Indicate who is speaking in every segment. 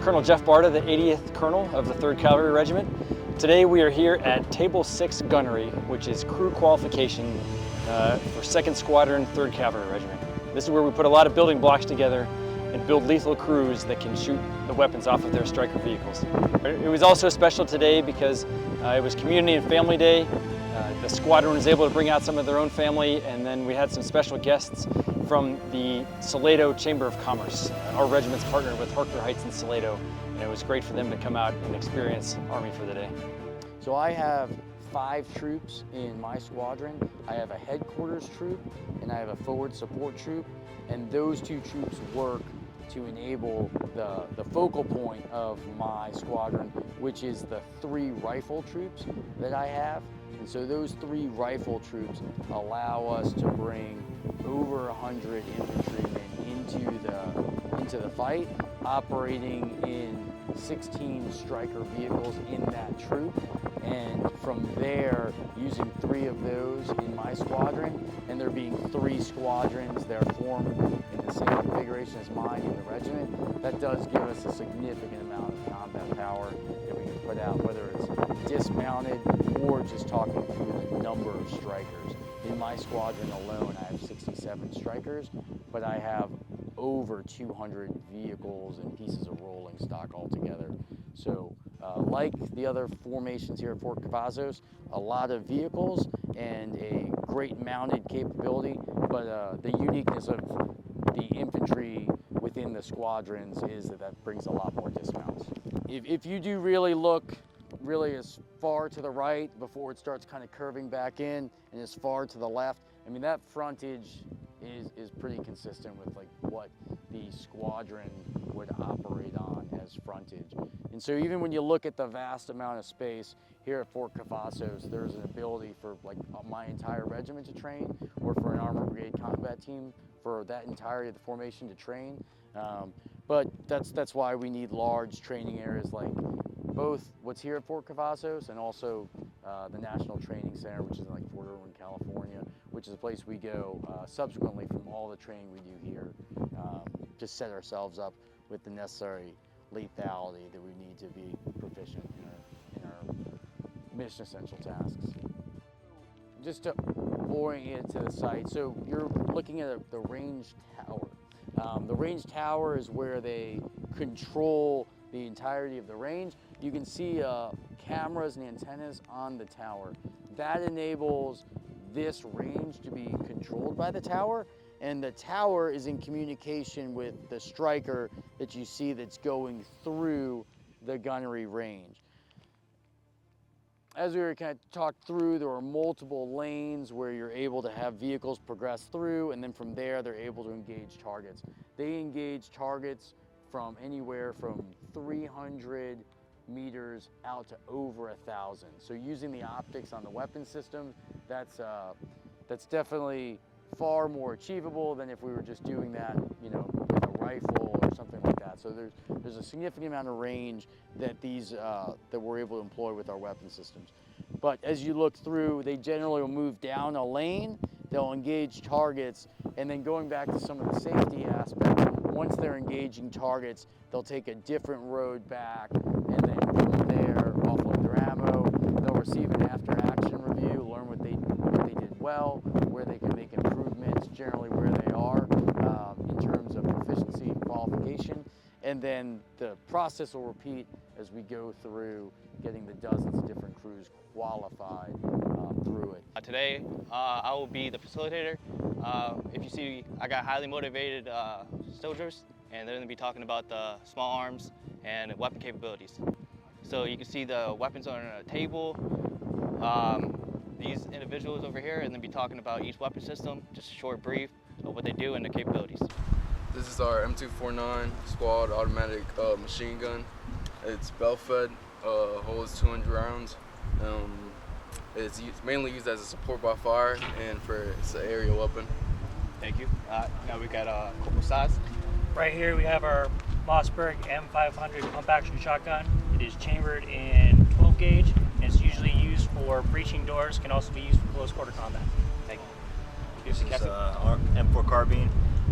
Speaker 1: Colonel Jeff Barta, the 80th Colonel of the 3rd Cavalry Regiment. Today we are here at Table 6 Gunnery, which is crew qualification for 2nd Squadron, 3rd Cavalry Regiment. This is where we put a lot of building blocks together and build lethal crews that can shoot the weapons off of their Stryker vehicles. It was also special today because it was Community and Family Day. The squadron was able to bring out some of their own family, and then we had some special guests from the Salado Chamber of Commerce. Our regiment's partnered with Harker Heights and Salado, and it was great for them to come out and experience Army for the day.
Speaker 2: So I have 5 troops in my squadron. I have a headquarters troop and I have a forward support troop, and those 2 troops work to enable the focal point of my squadron, which is the 3 rifle troops that I have. And so those 3 rifle troops allow us to bring over 100 infantrymen into the fight, operating in 16 Stryker vehicles in that troop. And from there, using 3 of those in my squadron, and there being 3 squadrons, they're formed in the same configuration as mine in the regiment, that does give us a significant amount of combat power that we can put out, whether it's dismounted or just talking through the number of Strykers. In my squadron alone, I have 67 Strykers, but I have over 200 vehicles and pieces of rolling stock altogether. So like the other formations here at Fort Cavazos, a lot of vehicles and a great mounted capability, but the uniqueness of the infantry within the squadrons is that brings a lot more dismounts. If you do really look as far to the right before it starts kind of curving back in, and as far to the left, I mean, that frontage is pretty consistent with like what the squadron would operate on as frontage. And so even when you look at the vast amount of space here at Fort Cavazos, there's an ability for like my entire regiment to train, or for an Armored Brigade combat team for that entirety of the formation to train. But that's why we need large training areas like both what's here at Fort Cavazos and also the National Training Center, which is in like Fort Irwin, California, which is a place we go subsequently from all the training we do here, to set ourselves up with the necessary lethality that we need to be proficient in our mission essential tasks. Just to orient you to the site, so you're looking at the range tower. The range tower is where they control the entirety of the range. You can see cameras and antennas on the tower. That enables this range to be controlled by the tower, and the tower is in communication with the Stryker that you see that's going through the gunnery range. As we were kind of talked through, there are multiple lanes where you're able to have vehicles progress through, and then from there they're able to engage targets. They engage targets from anywhere from 300 meters out to over 1,000. So using the optics on the weapon system, that's definitely far more achievable than if we were just doing that, you know, with a rifle or something like that. So there's a significant amount of range that that we're able to employ with our weapon systems. But as you look through, they generally will move down a lane, they'll engage targets, and then going back to some of the safety aspects, once they're engaging targets, they'll take a different road back, and then from there offload their ammo. They'll receive an after-action review, learn what they did well, where they can make improvements, generally where they are in terms of proficiency and qualification, and then the process will repeat as we go through getting the dozens of different crews qualified through it.
Speaker 3: Today, I will be the facilitator. If you see, I got highly motivated soldiers, and they're going to be talking about the small arms and weapon capabilities. So you can see the weapons on a table. These individuals over here, and then be talking about each weapon system, just a short brief of what they do and their capabilities.
Speaker 4: This is our M249 squad automatic machine gun. It's belt-fed, holds 200 rounds. It's mainly used as a support by fire and it's an aerial weapon.
Speaker 3: Thank you. Now we got Corporal Size.
Speaker 5: Right here we have our Mossberg M500 pump-action shotgun. It is chambered in 12 gauge, and it's usually used for breaching doors. Can also be used for close quarter combat.
Speaker 3: Thank you.
Speaker 6: This is our M4 carbine.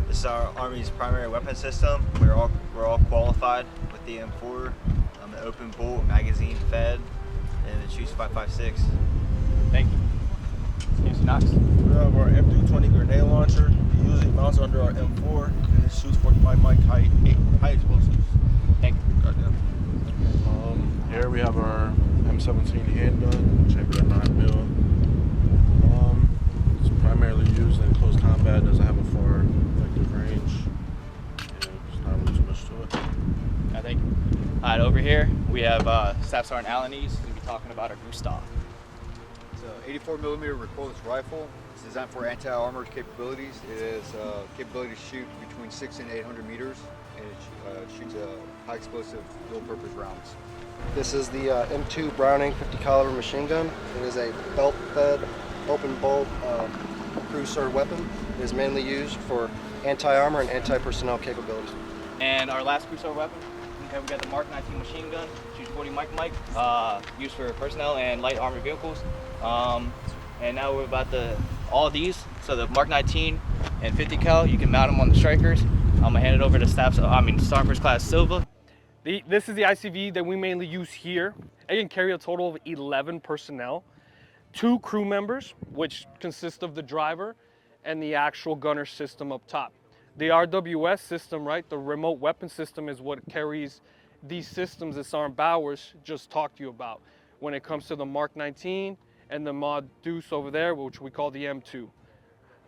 Speaker 6: This is our Army's primary weapon system. We're all qualified with the M4, an open bolt, magazine fed, and it shoots 5.56.
Speaker 3: Thank you. Excuse me, Knox.
Speaker 7: We have our M320 grenade launcher. It usually mounts under our M4 and it shoots 45 mic height, 8 high explosives.
Speaker 3: Thank you.
Speaker 7: Goddamn.
Speaker 8: Here we have our M17 handgun, chambered at 9mm. It's primarily used in close combat, doesn't have a far effective range. Yeah, there's not really too much to it.
Speaker 3: Thank you. All right, over here we have Staff Sergeant Alan East. He's going to be talking about our Gustav.
Speaker 9: It's an 84mm recoilless rifle. It's designed for anti-armored capabilities. It has capability to shoot between 600 and 800 meters, and it shoots high explosive dual-purpose rounds.
Speaker 10: This is the M2 Browning 50 caliber machine gun. It is a belt-fed, open bolt, crew-served weapon. It is mainly used for anti-armor and anti-personnel capabilities.
Speaker 3: And our last cruiser weapon, okay, we got the Mark 19 machine gun, shoots 40 mic, used for personnel and light armored vehicles. And now we're about all these. So the Mark 19 and 50 cal, you can mount them on the Strykers. I'm gonna hand it over to Sergeant First Class Silva.
Speaker 11: This is the ICV that we mainly use here. It can carry a total of 11 personnel, 2 crew members, which consist of the driver and the actual gunner system up top. The RWS system, right, the remote weapon system, is what carries these systems that Sergeant Bowers just talked to you about when it comes to the Mark 19 and the Mod Deuce over there, which we call the M2.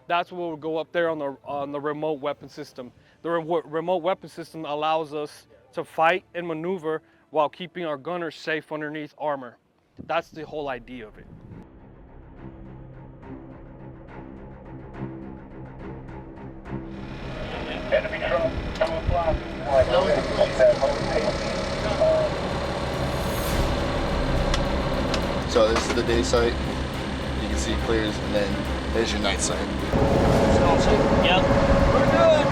Speaker 11: That's what will go up there on the remote weapon system. The remote weapon system allows us to fight and maneuver while keeping our gunners safe underneath armor. That's the whole idea of it.
Speaker 12: Enemy drone, camouflage.
Speaker 13: So this is the day sight. You can see it clears, and then there's your night sight.
Speaker 3: Yep. We're good.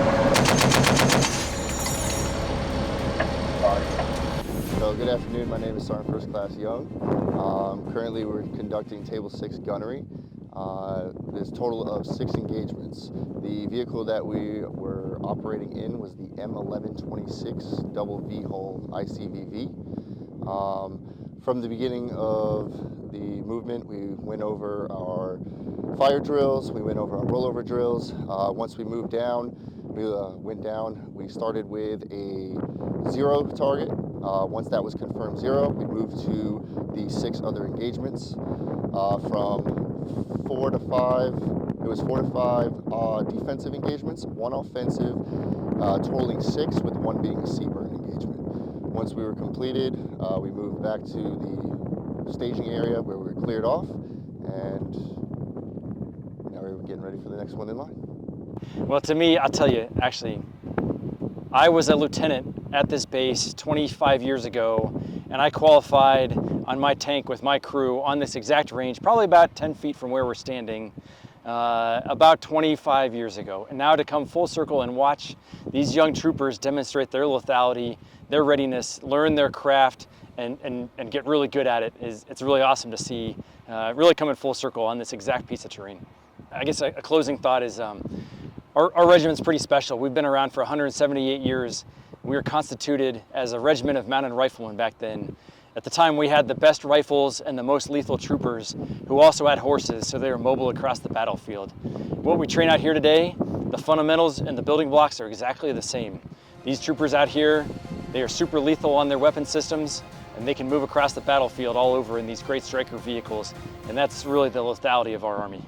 Speaker 13: So good afternoon, my name is Sergeant First Class Young. Currently we're conducting Table 6 Gunnery. There's a total of 6 engagements. The vehicle that we were operating in was the M1126 double V-hull ICVV. From the beginning of the movement, we went over our fire drills, we went over our rollover drills. Once we moved down, we started with a 0 target. Once that was confirmed 0, we moved to the 6 other engagements. From 4 to 5, it was 4 to 5 defensive engagements, 1 offensive, totaling 6, with 1 being a sea-burn engagement. Once we were completed, we moved back to the staging area where we were cleared off, and now we're getting ready for the next one in line.
Speaker 1: Well, to me, I'll tell you, actually, I was a lieutenant at this base 25 years ago, and I qualified on my tank with my crew on this exact range, probably about 10 feet from where we're standing, about 25 years ago. And now to come full circle and watch these young troopers demonstrate their lethality, their readiness, learn their craft, and get really good at it, it's really awesome to see really coming full circle on this exact piece of terrain. I guess a closing thought is our regiment's pretty special. We've been around for 178 years. We were constituted as a regiment of mounted riflemen back then. At the time, we had the best rifles and the most lethal troopers who also had horses, so they were mobile across the battlefield. What we train out here today, the fundamentals and the building blocks are exactly the same. These troopers out here, they are super lethal on their weapon systems, and they can move across the battlefield all over in these great Stryker vehicles, and that's really the lethality of our Army.